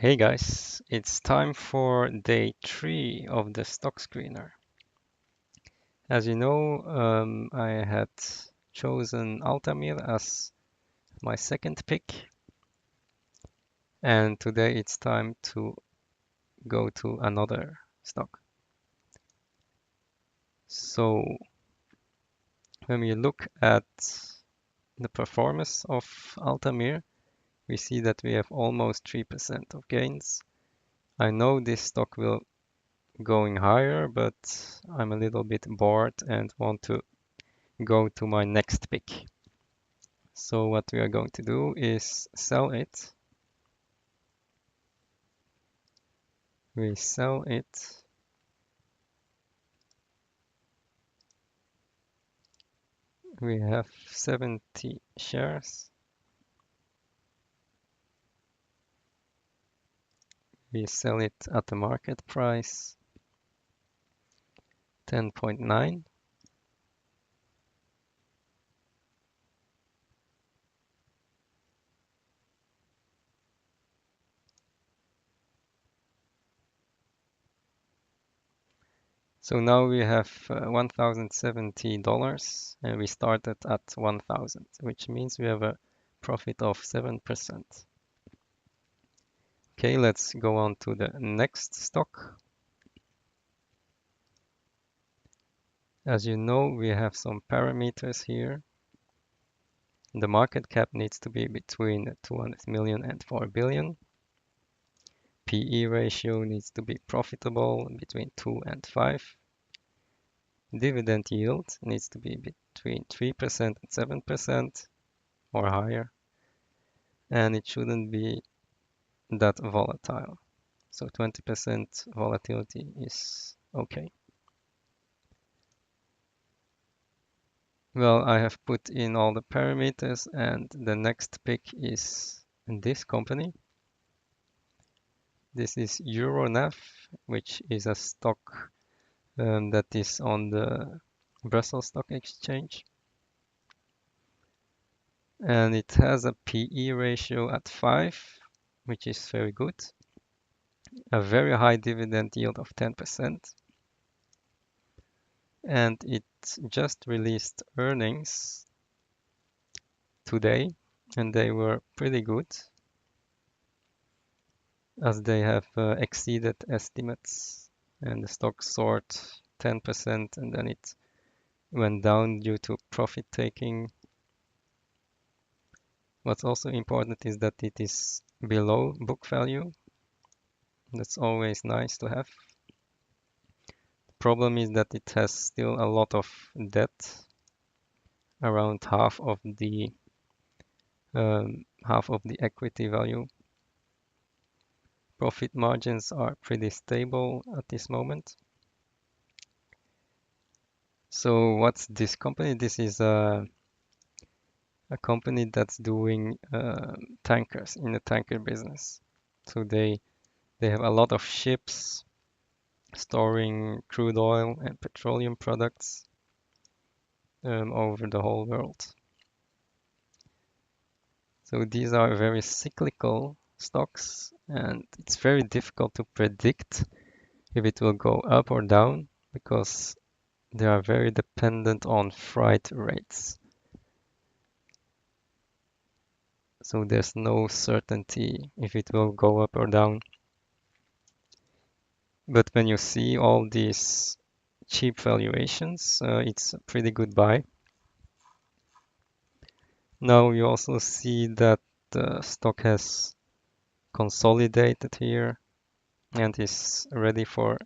Hey guys, it's time for day 3 of the stock screener. As you know, I had chosen Altamir as my second pick, and today it's time to go to another stock. So, when we look at the performance of Altamir, we see that we have almost 3% of gains. I know this stock will going higher, but I'm a little bit bored and want to go to my next pick. So what we are going to do is sell it. We sell it. We have 70 shares. We sell it at the market price 10.9. So now we have $1,070 and we started at 1,000, which means we have a profit of 7%. Okay, let's go on to the next stock. As you know, we have some parameters here. The market cap needs to be between 200 million and 4 billion. PE ratio needs to be profitable between 2 and 5. Dividend yield needs to be between 3% and 7% or higher. And it shouldn't be that volatile. So 20% volatility is okay. Well, I have put in all the parameters and the next pick is this company. This is Euronav, which is a stock that is on the Brussels Stock Exchange. And it has a PE ratio at 5, which is very good. A very high dividend yield of 10%. And it just released earnings today, and they were pretty good as they have exceeded estimates. And the stock soared 10% and then it went down due to profit taking. What's also important is that it is below book value. That's always nice to have. The problem is that it has still a lot of debt, around half of the equity value. Profit margins are pretty stable at this moment. So what's this company? This is a company that's doing tankers in the tanker business. So they have a lot of ships storing crude oil and petroleum products over the whole world. So these are very cyclical stocks, and it's very difficult to predict if it will go up or down because they are very dependent on freight rates. So there's no certainty if it will go up or down. But when you see all these cheap valuations, it's a pretty good buy. Now you also see that the stock has consolidated here and is ready for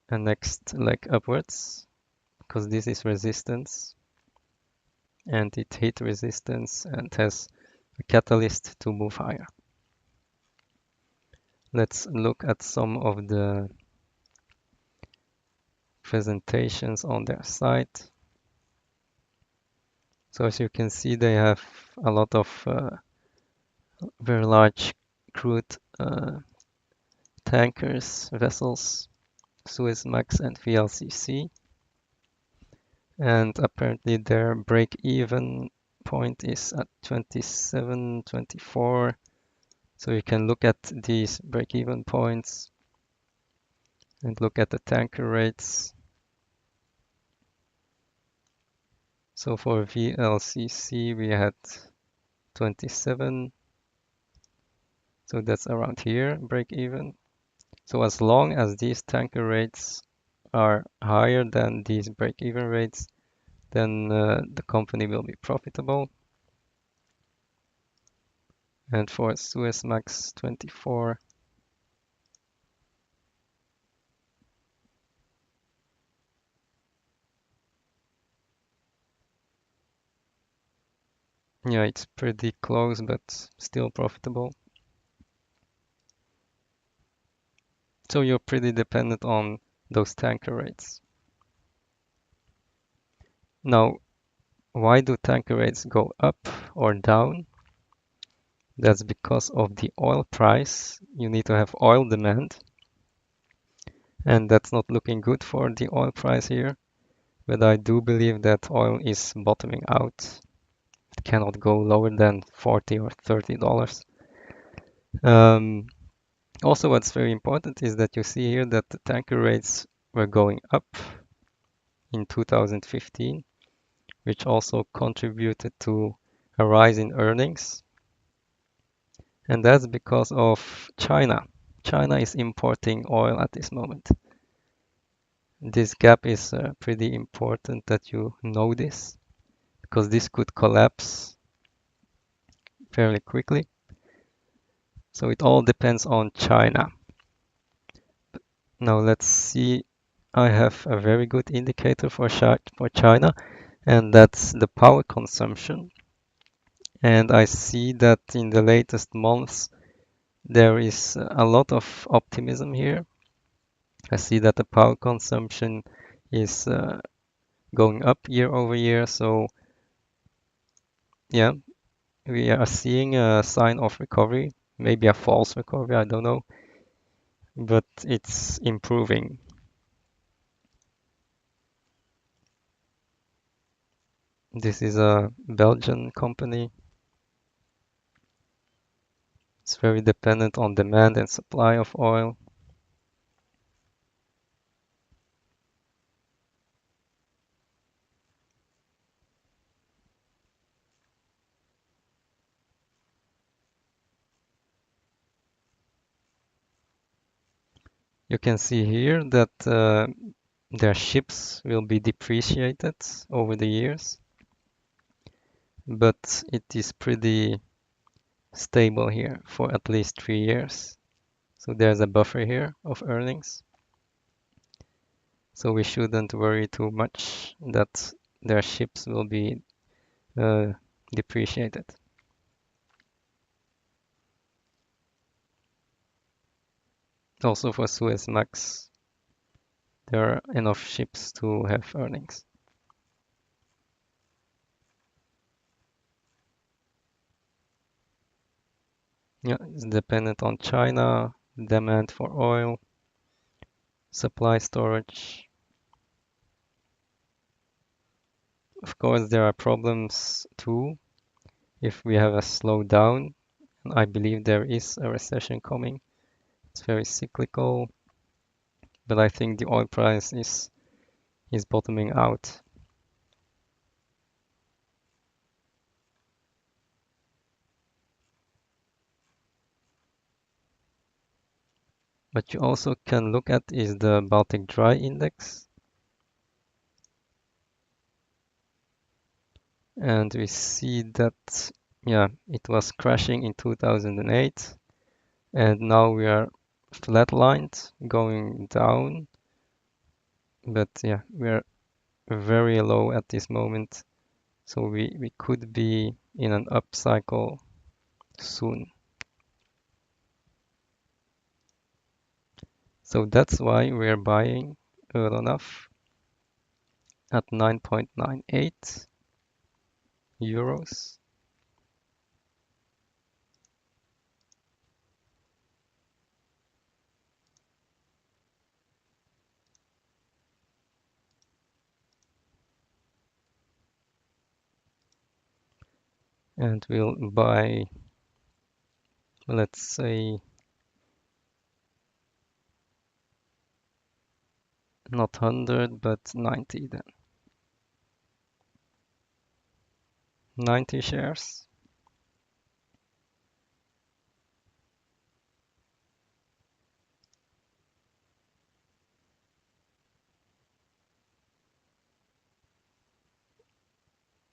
a next leg upwards because this is resistance and it hit resistance and has a catalyst to move higher. Let's look at some of the presentations on their site. So as you can see, they have a lot of very large crude tankers, vessels, Suezmax and VLCC. And apparently their break-even point is at 27, 24 So you can look at these break-even points and look at the tanker rates. So for VLCC we had 27, so that's around here, break-even. So as long as these tanker rates are higher than these break-even rates, then the company will be profitable. And for Suezmax 24, yeah, it's pretty close, but still profitable. So you're pretty dependent on those tanker rates. Now, why do tanker rates go up or down? That's because of the oil price. You need to have oil demand, and that's not looking good for the oil price here. But I do believe that oil is bottoming out. It cannot go lower than $40 or $30. Also, what's very important is that you see here that the tanker rates were going up in 2015, which also contributed to a rise in earnings. And that's because of China. China is importing oil at this moment. This gap is pretty important that you know this, because this could collapse fairly quickly. So it all depends on China. Now let's see. I have a very good indicator for China, and that's the power consumption. And I see that in the latest months, there is a lot of optimism here. I see that the power consumption is going up year over year. So yeah, we are seeing a sign of recovery, maybe a false recovery, I don't know, but it's improving. This is a Belgian company. It's very dependent on demand and supply of oil. You can see here that their ships will be depreciated over the years, but it is pretty stable here for at least 3 years. So there's a buffer here of earnings. So we shouldn't worry too much that their ships will be uh, depreciated. Also for Suezmax, there are enough ships to have earnings. Yeah, it's dependent on China, demand for oil, supply storage. Of course, there are problems too. If we have a slowdown, and I believe there is a recession coming, it's very cyclical, but I think the oil price is bottoming out. What you also can look at is the Baltic Dry Index. And we see that, yeah, it was crashing in 2008. And now we are flatlined, going down. But yeah, we are very low at this moment. So we could be in an up cycle soon. So that's why we're buying Euronav at 9.98 euros. And we'll buy Let's say not 100, but 90 then. 90 shares.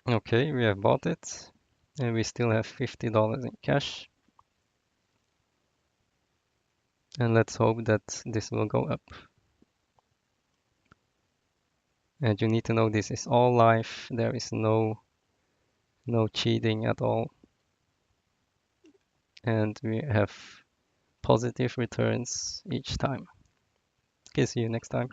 Okay, we have bought it and we still have $50 in cash. And let's hope that this will go up. And you need to know this is all live. There is no cheating at all. And we have positive returns each time. Okay, see you next time.